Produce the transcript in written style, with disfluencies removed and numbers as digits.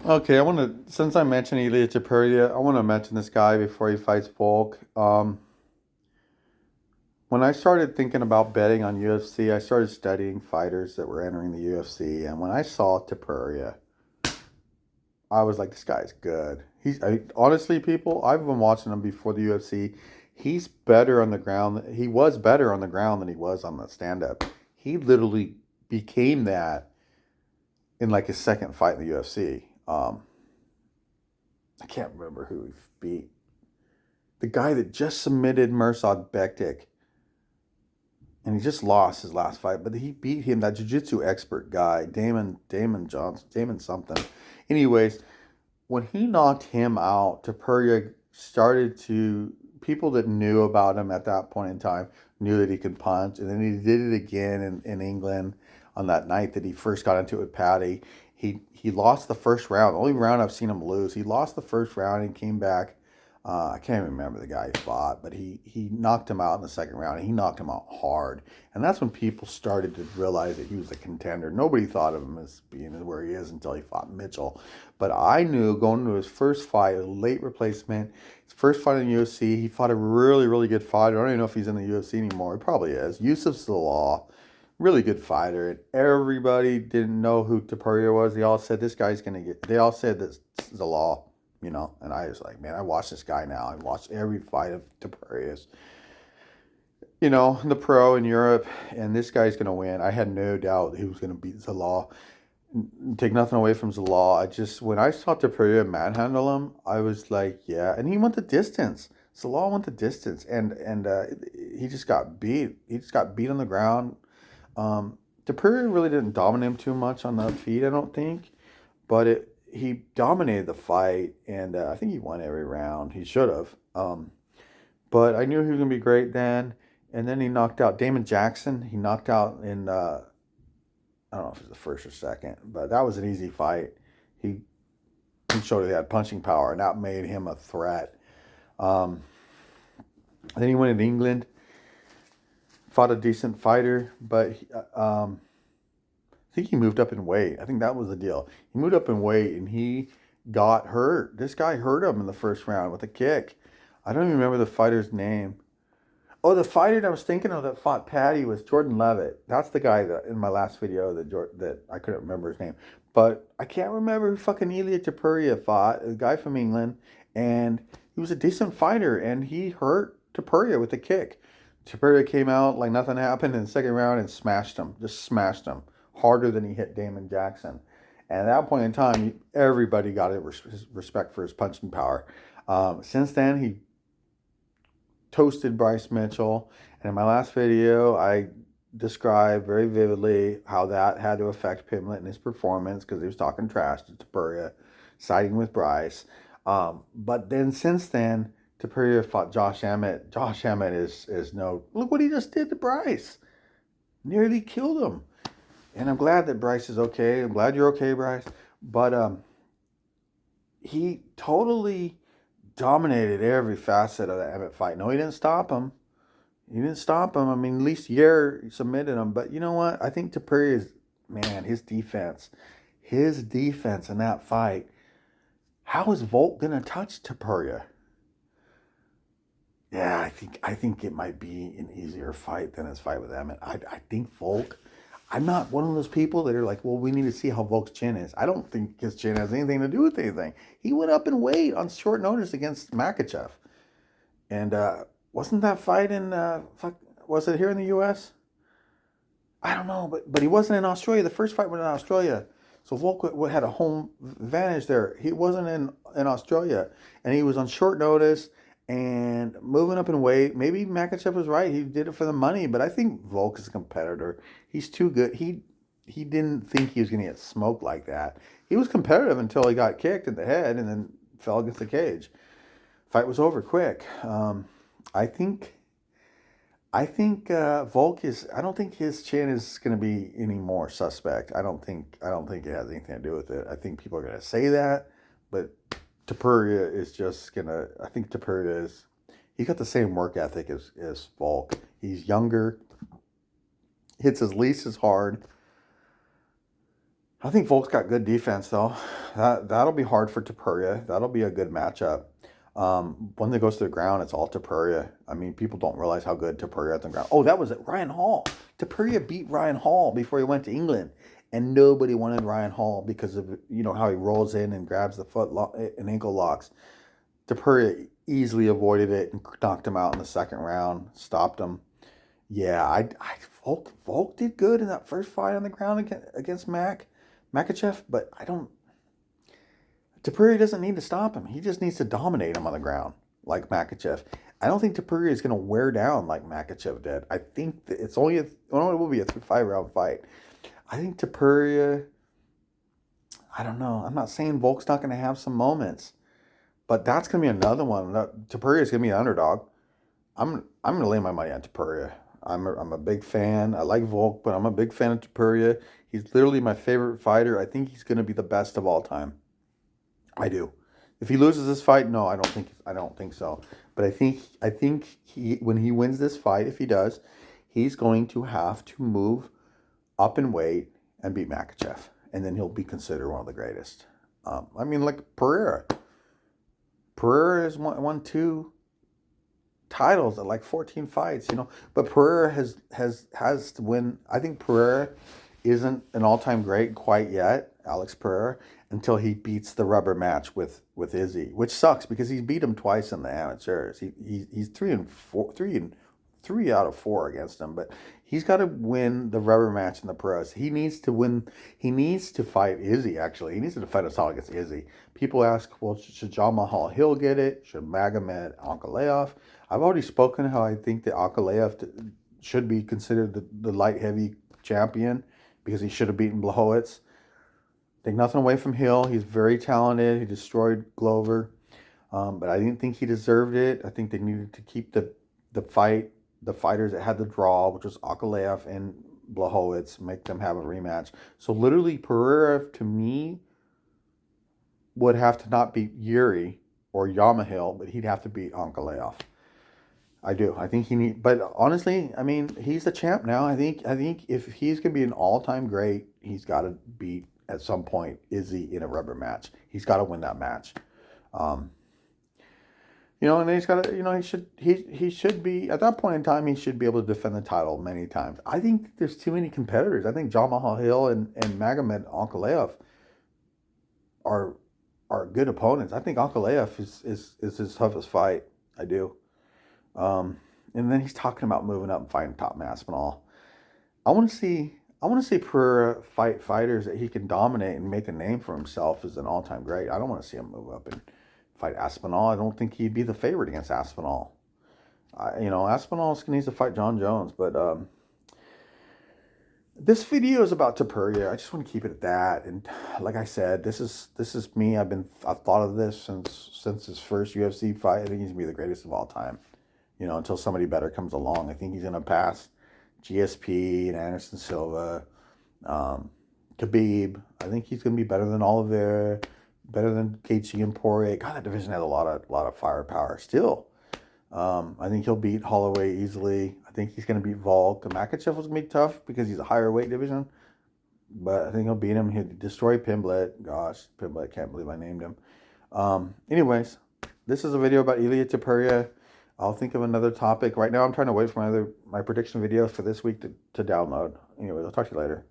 Okay, since I mentioned Ilia Topuria, I want to mention this guy before he fights Volk. When I started thinking about betting on UFC, I started studying fighters that were entering the UFC, and when I saw Topuria, I was like, this guy's good. Honestly, people, I've been watching him before the UFC. He's better on the ground. He was better on the ground than he was on the stand-up. He literally became that in like his second fight in the UFC. I can't remember who he beat. The guy that just submitted Mirsad Bektik, and he just lost his last fight, but he beat him. That jiu-jitsu expert guy, Damon Johnson, Damon something. Anyways, when he knocked him out, Topuria started to people that knew about him at that point in time knew that he could punch, and then he did it again in England on that night that he first got into it with Patty. He lost the first round, the only round I've seen him lose. He lost the first round and came back. I can't even remember the guy he fought, but he knocked him out in the second round, and he knocked him out hard. And that's when people started to realize that he was a contender. Nobody thought of him as being where he is until he fought Mitchell. But I knew going into his first fight, a late replacement, his first fight in the UFC, he fought a really, really good fighter. I don't even know if he's in the UFC anymore. He probably is. Yusuf Zalal, really good fighter. And everybody didn't know who Topuria was. They all said, this guy's going to get, they all said that Zalal, you know. And I was like, man, I watched this guy now. I watched every fight of Topuria's, you know, the pro in Europe, and this guy's going to win. I had no doubt he was going to beat Zalal. Take nothing away from Zalal. When I saw Topuria manhandle him, I was like, yeah. And he went the distance. Zalal went the distance, and he just got beat. He just got beat on the ground. Topuria really didn't dominate him too much on the feet, I don't think, but he dominated the fight, and I think he won every round. He should have. But I knew he was gonna be great then. And then he knocked out Damon Jackson. He knocked out in I don't know if it was the first or second, but that was an easy fight. He he showed he had punching power, and that made him a threat. Um, then he went in England, fought a decent fighter, but I think he moved up in weight. I think that was the deal. He moved up in weight, and he got hurt. This guy hurt him in the first round with a kick. I don't even remember the fighter's name. Oh, the fighter that I was thinking of that fought Patty was Jordan Levitt. That's the guy that in my last video that I couldn't remember his name, but I can't remember who fucking Ilia Topuria fought. A guy from England, and he was a decent fighter, and he hurt Topuria with a kick. Topuria came out like nothing happened in the second round and smashed him, just smashed him harder than he hit Damon Jackson. And at that point in time, everybody got his respect for his punching power. Since then, he toasted Bryce Mitchell. And in my last video, I described very vividly how that had to affect Pimlet and his performance because he was talking trash to Topuria, siding with Bryce. But then since then, Topuria fought Josh Emmett. Josh Emmett is no, look what he just did to Bryce. Nearly killed him. And I'm glad that Bryce is okay. I'm glad you're okay, Bryce. But he totally dominated every facet of the Emmett fight. No, he didn't stop him. He didn't stop him. I mean, at least Yair submitted him. But you know what? I think Tapuria's, man, his defense in that fight. How is Volk gonna touch Topuria? Yeah, I think it might be an easier fight than his fight with Emmett. I think Volk. I'm not one of those people that are like, well, we need to see how Volk's chin is. I don't think his chin has anything to do with anything. He went up in weight on short notice against Makachev. And wasn't that fight in, was it here in the U.S.? I don't know, but he wasn't in Australia. The first fight was in Australia. So Volk had a home advantage there. He wasn't in Australia. And he was on short notice and moving up in weight. Maybe Makachev was right. He did it for the money. But I think Volk is a competitor. He's too good. He didn't think he was going to get smoked like that. He was competitive until he got kicked in the head and then fell against the cage. Fight was over quick. I think Volk is. I don't think his chin is going to be any more suspect. I don't think it has anything to do with it. I think people are going to say that, but Topuria is just gonna. I think Topuria is. He's got the same work ethic as Volk. He's younger. Hits his least as hard. I think Volk's got good defense though. That'll be hard for Topuria. That'll be a good matchup. When they goes to the ground, it's all Topuria. I mean, people don't realize how good Topuria at the ground. Oh, that was it. Ryan Hall. Topuria beat Ryan Hall before he went to England, and nobody wanted Ryan Hall because of how he rolls in and grabs the and ankle locks. Topuria easily avoided it and knocked him out in the second round. Stopped him. Yeah, Volk did good in that first fight on the ground against Makachev, but I don't. Topuria doesn't need to stop him. He just needs to dominate him on the ground like Makachev. I don't think Topuria is going to wear down like Makachev did. I think that it will be a 5-round fight. I think Topuria. I don't know. I'm not saying Volk's not going to have some moments, but that's going to be another one. Topuria is going to be an underdog. I'm going to lay my money on Topuria. I'm a big fan. I like Volk, but I'm a big fan of Topuria. He's literally my favorite fighter. I think he's going to be the best of all time. I do. If he loses this fight, no, I don't think so. But I think when he wins this fight, if he does, he's going to have to move up in weight and beat Makachev, and then he'll be considered one of the greatest. I mean, like Pereira. Pereira has won 2 titles at like 14 fights, But Pereira has to win. I think Pereira isn't an all-time great quite yet, Alex Pereira, until he beats the rubber match with Izzy, which sucks because he beat him twice in the amateurs. He's 3 out of 4 against him, but he's got to win the rubber match in the pros. He needs to win. He needs to fight Izzy. Actually, he needs to fight us all against Izzy. People ask, well, should John Mahal Hill get it? Should Magomed Ankalaev? I've already spoken how I think that Ankalaev should be considered the light heavy champion because he should have beaten Blachowicz. Take nothing away from Hill. He's very talented. He destroyed Glover. But I didn't think he deserved it. I think they needed to keep the fighters that had the draw, which was Ankalaev and Blachowicz, make them have a rematch. So literally Pereira, to me, would have to not beat Yuri or Yamahil, but he'd have to beat Ankalaev. I do. I think but honestly, I mean, he's the champ now. I think if he's gonna be an all-time great, he's got to beat at some point Izzy in a rubber match. He's got to win that match. And then he's got to, he should be at that point in time. He should be able to defend the title many times. I think there's too many competitors. I think John Mahal Hill and Magomed Ankalaev are good opponents. I think Ankalaev is his toughest fight. I do. And then he's talking about moving up and fighting Top Aspinall. I want to see Pereira fight fighters that he can dominate and make a name for himself as an all-time great. I don't want to see him move up and fight Aspinall. I don't think he'd be the favorite against Aspinall. Aspinall needs to fight John Jones, but this video is about Topuria. I just want to keep it at that. And like I said, this is me. I've thought of this since his first UFC fight. I think he's gonna be the greatest of all time. Until somebody better comes along. I think he's gonna pass GSP and Anderson Silva, Khabib. I think he's gonna be better than Oliveira, better than KG and Poirier. God, that division has a lot of firepower still. I think he'll beat Holloway easily. I think he's going to beat Volk. Makachev was going to be tough because he's a higher weight division. But I think he'll beat him. He'll destroy Pimblett. Gosh, Pimblett, can't believe I named him. Anyways, this is a video about Ilia Topuria. I'll think of another topic. Right now I'm trying to wait for my prediction video for this week to download. Anyways, I'll talk to you later.